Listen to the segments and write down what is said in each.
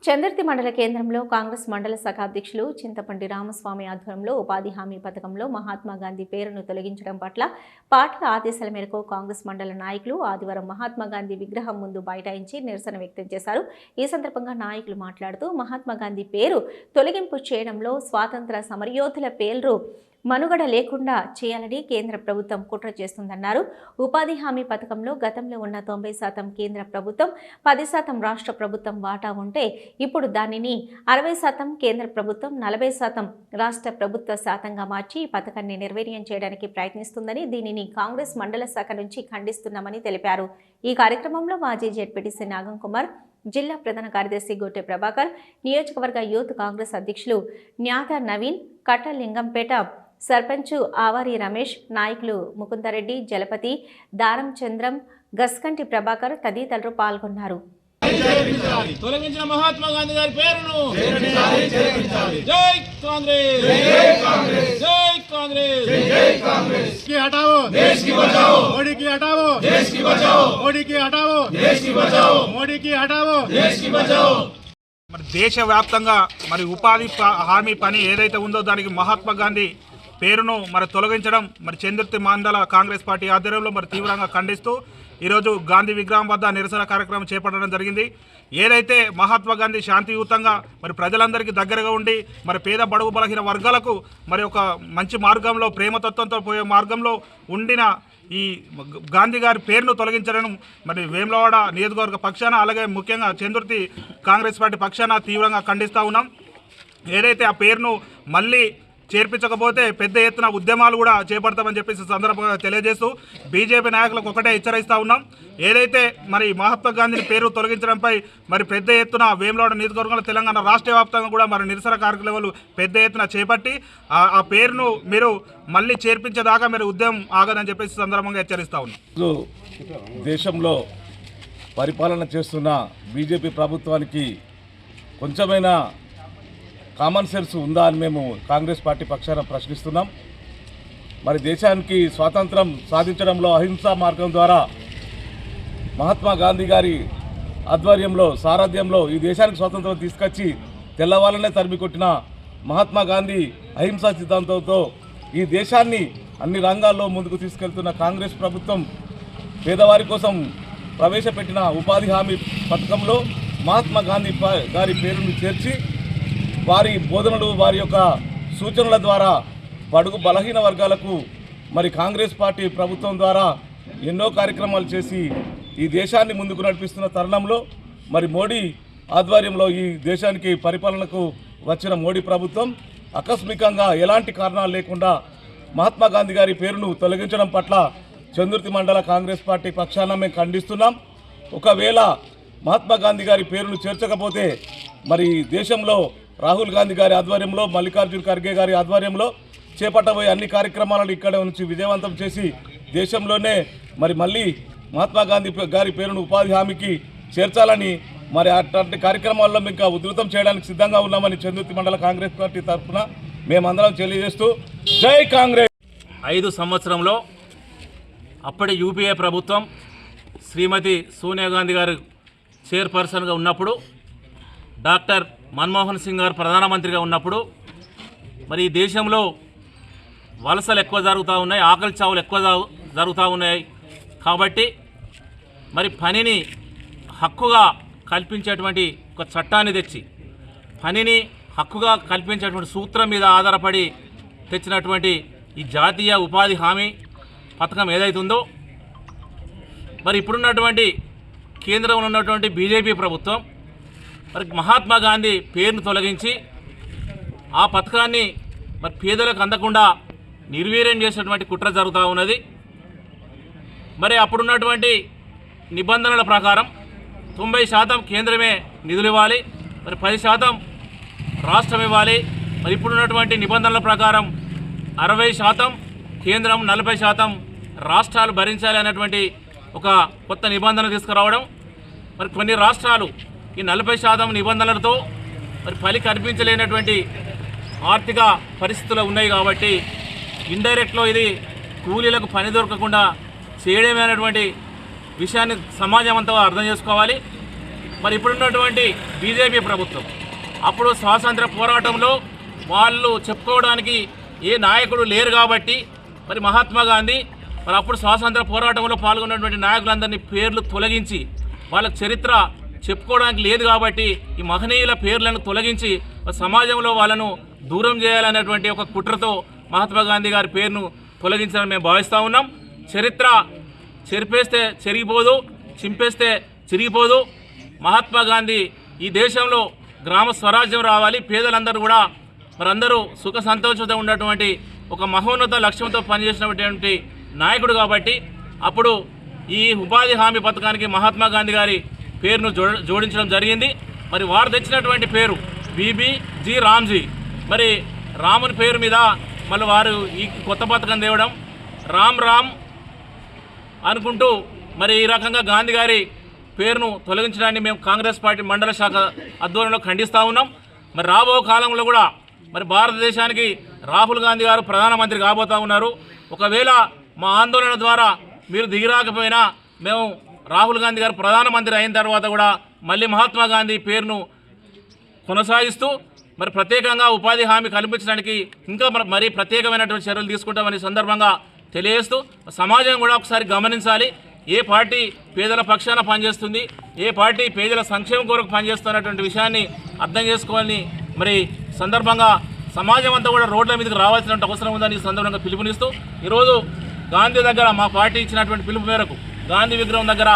చందుర్తి మండల కేంద్రంలో కాంగ్రెస్ మండల శాఖ అధ్యక్షులు చింతపండి రామస్వామి ఆధ్వర్యంలో ఉపాధి హామీ పథకంలో మహాత్మా గాంధీ పేరును తొలగించడం పట్ల పార్టీ ఆదేశాల మేరకు కాంగ్రెస్ మండల నాయకులు ఆదివారం మహాత్మా గాంధీ విగ్రహం ముందు బైఠాయించి నిరసన వ్యక్తం చేశారు. ఈ సందర్భంగా నాయకులు మాట్లాడుతూ మహాత్మా గాంధీ పేరు తొలగింపు చేయడంలో స్వాతంత్ర సమరయోధుల పేర్లు మనుగడ లేకుండా చేయాలని కేంద్ర ప్రభుత్వం కుట్ర చేస్తుందన్నారు. ఉపాధి హామీ పథకంలో గతంలో ఉన్న 90% కేంద్ర ప్రభుత్వం, 10% రాష్ట్ర ప్రభుత్వం వాటా ఉంటే ఇప్పుడు దానిని 60% కేంద్ర ప్రభుత్వం, 40% రాష్ట్ర ప్రభుత్వ శాతంగా మార్చి ఈ పథకాన్ని నిర్వీర్యం చేయడానికి ప్రయత్నిస్తుందని, దీనిని కాంగ్రెస్ మండల శాఖ నుంచి ఖండిస్తున్నామని తెలిపారు. ఈ కార్యక్రమంలో మాజీ జెడ్పీటీసీ నాగం కుమార్, జిల్లా ప్రధాన కార్యదర్శి గొట్టె ప్రభాకర్, నియోజకవర్గ యూత్ కాంగ్రెస్ అధ్యక్షులు న్యాత నవీన్, కట్టలింగంపేట సర్పంచ్ ఆవారి రమేష్, నాయకులు ముకుందరెడ్డి, జలపతి, దారం చంద్రం, గస్కంటి ప్రభాకర్ తదితరులు పాల్గొన్నారు. తొలగించిన మహాత్మా గాంధీ గారి పేరును జై కాంగ్రెస్, జై కాంగ్రెస్, జై కాంగ్రెస్ की हटाओ देश की बचाओ, मोदी की हटाओ देश की बचाओ, मोदी की हटाओ देश की बचाओ, मोदी की हटाओ देश की बचाओ. మరి దేశవ్యాప్తంగా మరి ఉపాధి హామీ పని ఏదైతే ఉందో దానికి మహాత్మా గాంధీ పేరును మరి తొలగించడం మరి చందుర్తి మండల కాంగ్రెస్ పార్టీ ఆధ్వర్యంలో మరి తీవ్రంగా ఖండిస్తూ ఈరోజు గాంధీ విగ్రహం వద్ద నిరసన కార్యక్రమం చేపట్టడం జరిగింది. ఏదైతే మహాత్మా గాంధీ శాంతియుతంగా మరి ప్రజలందరికీ దగ్గరగా ఉండి మరి పేద బడుగు బలహీన వర్గాలకు మరి ఒక మంచి మార్గంలో ప్రేమతత్వంతో పోయే మార్గంలో ఉండిన ఈ గాంధీ గారి పేరును తొలగించడం మరి వేములవాడ నియోజకవర్గ పక్షాన, అలాగే ముఖ్యంగా చందుర్తి కాంగ్రెస్ పార్టీ పక్షాన తీవ్రంగా ఖండిస్తూ ఉన్నాం. ఏదైతే ఆ పేరును మళ్ళీ చేర్పించకపోతే పెద్ద ఎత్తున ఉద్యమాలు కూడా చేపడతామని చెప్పేసి సందర్భంగా తెలియజేస్తూ బీజేపీ నాయకులకు ఒకటే హెచ్చరిస్తూ ఉన్నాం. ఏదైతే మరి మహాత్మా గాంధీని పేరు తొలగించడంపై మరి పెద్ద ఎత్తున వేములవాడ నియోజకవర్గంలో తెలంగాణ రాష్ట్ర వ్యాప్తంగా కూడా మరి నిరసన కార్యక్రమాలు పెద్ద ఎత్తున చేపట్టి ఆ పేరును మీరు మళ్ళీ చేర్పించేదాకా మీరు ఉద్యమం ఆగదని చెప్పేసి సందర్భంగా హెచ్చరిస్తూ ఉన్నాం. దేశంలో పరిపాలన చేస్తున్న బీజేపీ ప్రభుత్వానికి కొంచెమైనా కామన్ సెన్స్ ఉందా అని మేము కాంగ్రెస్ పార్టీ పక్షాన ప్రశ్నిస్తున్నాం. మరి దేశానికి స్వాతంత్రం సాధించడంలో అహింసా మార్గం ద్వారా మహాత్మా గాంధీ గారి ఆధ్వర్యంలో సారథ్యంలో ఈ దేశానికి స్వాతంత్రం తీసుకొచ్చి తెల్లవాళ్ళనే తరిమి కొట్టిన మహాత్మా గాంధీ అహింసా సిద్ధాంతంతో ఈ దేశాన్ని అన్ని రంగాల్లో ముందుకు తీసుకెళ్తున్న కాంగ్రెస్ ప్రభుత్వం పేదవారి కోసం ప్రవేశపెట్టిన ఉపాధి హామీ పథకంలో మహాత్మా గాంధీ గారి పేరును చేర్చి వారి బోధనలు, వారి యొక్క సూచనల ద్వారా బడుగు బలహీన వర్గాలకు మరి కాంగ్రెస్ పార్టీ ప్రభుత్వం ద్వారా ఎన్నో కార్యక్రమాలు చేసి ఈ దేశాన్ని ముందుకు నడిపిస్తున్న తరుణంలో మరి మోడీ ఆధ్వర్యంలో ఈ దేశానికి పరిపాలనకు వచ్చిన మోడీ ప్రభుత్వం ఆకస్మికంగా ఎలాంటి కారణాలు లేకుండా మహాత్మా గాంధీ గారి పేరును తొలగించడం పట్ల చందుర్తి మండల కాంగ్రెస్ పార్టీ పక్షాన మేము ఖండిస్తున్నాం. ఒకవేళ మహాత్మా గాంధీ గారి పేరును చేర్చకపోతే మరి దేశంలో రాహుల్ గాంధీ గారి ఆధ్వర్యంలో, మల్లికార్జున్ ఖర్గే గారి ఆధ్వర్యంలో చేపట్టబోయే అన్ని కార్యక్రమాలను ఇక్కడ నుంచి విజయవంతం చేసి దేశంలోనే మరి మళ్ళీ మహాత్మా గాంధీ గారి పేరును ఉపాధి హామీకి చేర్చాలని మరి అట్లాంటి కార్యక్రమాల్లో ఇంకా ఉధృతం చేయడానికి సిద్ధంగా ఉన్నామని చందుర్తి మండల కాంగ్రెస్ పార్టీ తరఫున మేమందరం తెలియజేస్తూ జై కాంగ్రెస్. 5 సంవత్సరంలో అప్పటి యూపీఏ ప్రభుత్వం శ్రీమతి సోనియా గాంధీ గారు చైర్పర్సన్గా ఉన్నప్పుడు, డాక్టర్ మన్మోహన్ సింగ్ గారు ప్రధానమంత్రిగా ఉన్నప్పుడు మరి ఈ దేశంలో వలసలు ఎక్కువ జరుగుతూ ఉన్నాయి, ఆకలి చావులు ఎక్కువ జరుగుతూ ఉన్నాయి. కాబట్టి మరి పనిని హక్కుగా కల్పించేటువంటి ఒక చట్టాన్ని తెచ్చి పనిని హక్కుగా కల్పించేటువంటి సూత్రం మీద ఆధారపడి తెచ్చినటువంటి ఈ జాతీయ ఉపాధి హామీ పథకం ఏదైతుందో మరి ఇప్పుడున్నటువంటి కేంద్రంలో ఉన్నటువంటి బీజేపీ ప్రభుత్వం మరి మహాత్మా గాంధీ పేరును తొలగించి ఆ పథకాన్ని మరి పేదలకు అందకుండా నిర్వీర్యం చేసినటువంటి కుట్ర జరుగుతూ ఉన్నది. మరి అప్పుడున్నటువంటి నిబంధనల ప్రకారం 90% కేంద్రమే నిధులు ఇవ్వాలి, మరి 10% రాష్ట్రం ఇవ్వాలి. మరి ఇప్పుడున్నటువంటి నిబంధనల ప్రకారం 60% కేంద్రం, 40% రాష్ట్రాలు భరించాలి అనేటువంటి ఒక కొత్త నిబంధన తీసుకురావడం, మరి కొన్ని రాష్ట్రాలు ఈ 40% నిబంధనలతో మరి ఫలి కనిపించలేనటువంటి ఆర్థిక పరిస్థితులు ఉన్నాయి. కాబట్టి ఇండైరెక్ట్లో ఇది కూలీలకు పని దొరకకుండా చేయడమే అనేటువంటి విషయాన్ని సమాజం అంతా అర్థం చేసుకోవాలి. మరి ఇప్పుడున్నటువంటి బీజేపీ ప్రభుత్వం. అప్పుడు స్వాతంత్ర పోరాటంలో వాళ్ళు చెప్పుకోవడానికి ఏ నాయకుడు లేరు కాబట్టి మరి మహాత్మా గాంధీ మరి అప్పుడు స్వాతంత్ర పోరాటంలో పాల్గొన్నటువంటి నాయకులందరినీ పేర్లు తొలగించి వాళ్ళకి చరిత్ర చెప్పుకోవడానికి లేదు కాబట్టి ఈ మహనీయుల పేర్లను తొలగించి సమాజంలో వాళ్ళను దూరం చేయాలనేటువంటి ఒక కుట్రతో మహాత్మా గాంధీ గారి పేరును తొలగించాలని మేము భావిస్తూ ఉన్నాం. చరిత్ర చెరిపేస్తే చెరిగిపోదు, చింపేస్తే చిరిగిపోదు. మహాత్మా గాంధీ ఈ దేశంలో గ్రామ స్వరాజ్యం రావాలి, పేదలందరూ కూడా మరందరూ సుఖ సంతోషంతో ఉన్నటువంటి ఒక మహోన్నత లక్ష్యంతో పనిచేసినటువంటి నాయకుడు కాబట్టి అప్పుడు ఈ ఉపాధి హామీ పథకానికి మహాత్మా గాంధీ గారి పేరును జోడించడం జరిగింది. మరి వారు తెచ్చినటువంటి పేరు బీబీజీ రామ్జీ. మరి రాముని పేరు మీద మళ్ళీ వారు ఈ కొత్త పథకం తేవడం రామ్ రామ్ అనుకుంటూ మరి ఈ రకంగా గాంధీ గారి పేరును తొలగించడాన్ని మేము కాంగ్రెస్ పార్టీ మండల శాఖ ఆధ్వర్యంలో ఖండిస్తూ ఉన్నాం. మరి రాబో కాలంలో కూడా మరి భారతదేశానికి రాహుల్ గాంధీ గారు ప్రధానమంత్రి కాబోతూ ఉన్నారు. ఒకవేళ మా ఆందోళన ద్వారా మీరు దిగిరాకపోయినా మేము రాహుల్ గాంధీ గారు ప్రధానమంత్రి అయిన తర్వాత కూడా మళ్ళీ మహాత్మా గాంధీ పేరును కొనసాగిస్తూ మరి ప్రత్యేకంగా ఉపాధి హామీ కల్పించడానికి ఇంకా మరి ప్రత్యేకమైనటువంటి చర్యలు తీసుకుంటామని సందర్భంగా తెలియజేస్తూ సమాజం కూడా ఒకసారి గమనించాలి. ఏ పార్టీ పేదల పక్షాన పనిచేస్తుంది, ఏ పార్టీ పేదల సంక్షేమం కొరకు పనిచేస్తున్నటువంటి విషయాన్ని అర్థం చేసుకోవాలని మరి సందర్భంగా సమాజం అంతా కూడా రోడ్ల మీదకి రావాల్సిన అవసరం ఉందని ఈ సందర్భంగా పిలుపునిస్తూ ఈరోజు గాంధీ దగ్గర మా పార్టీ ఇచ్చినటువంటి పిలుపు మేరకు గాంధీ విగ్రహం దగ్గర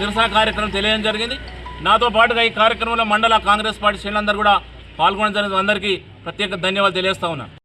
నిరసన కార్యక్రమం తెలియడం జరిగింది. నాతో పాటుగా ఈ కార్యక్రమంలో మండల కాంగ్రెస్ పార్టీ శ్రేణులందరూ కూడా పాల్గొనడం జరిగింది. అందరికీ ప్రత్యేక ధన్యవాదాలు తెలియజేస్తా ఉన్నాను.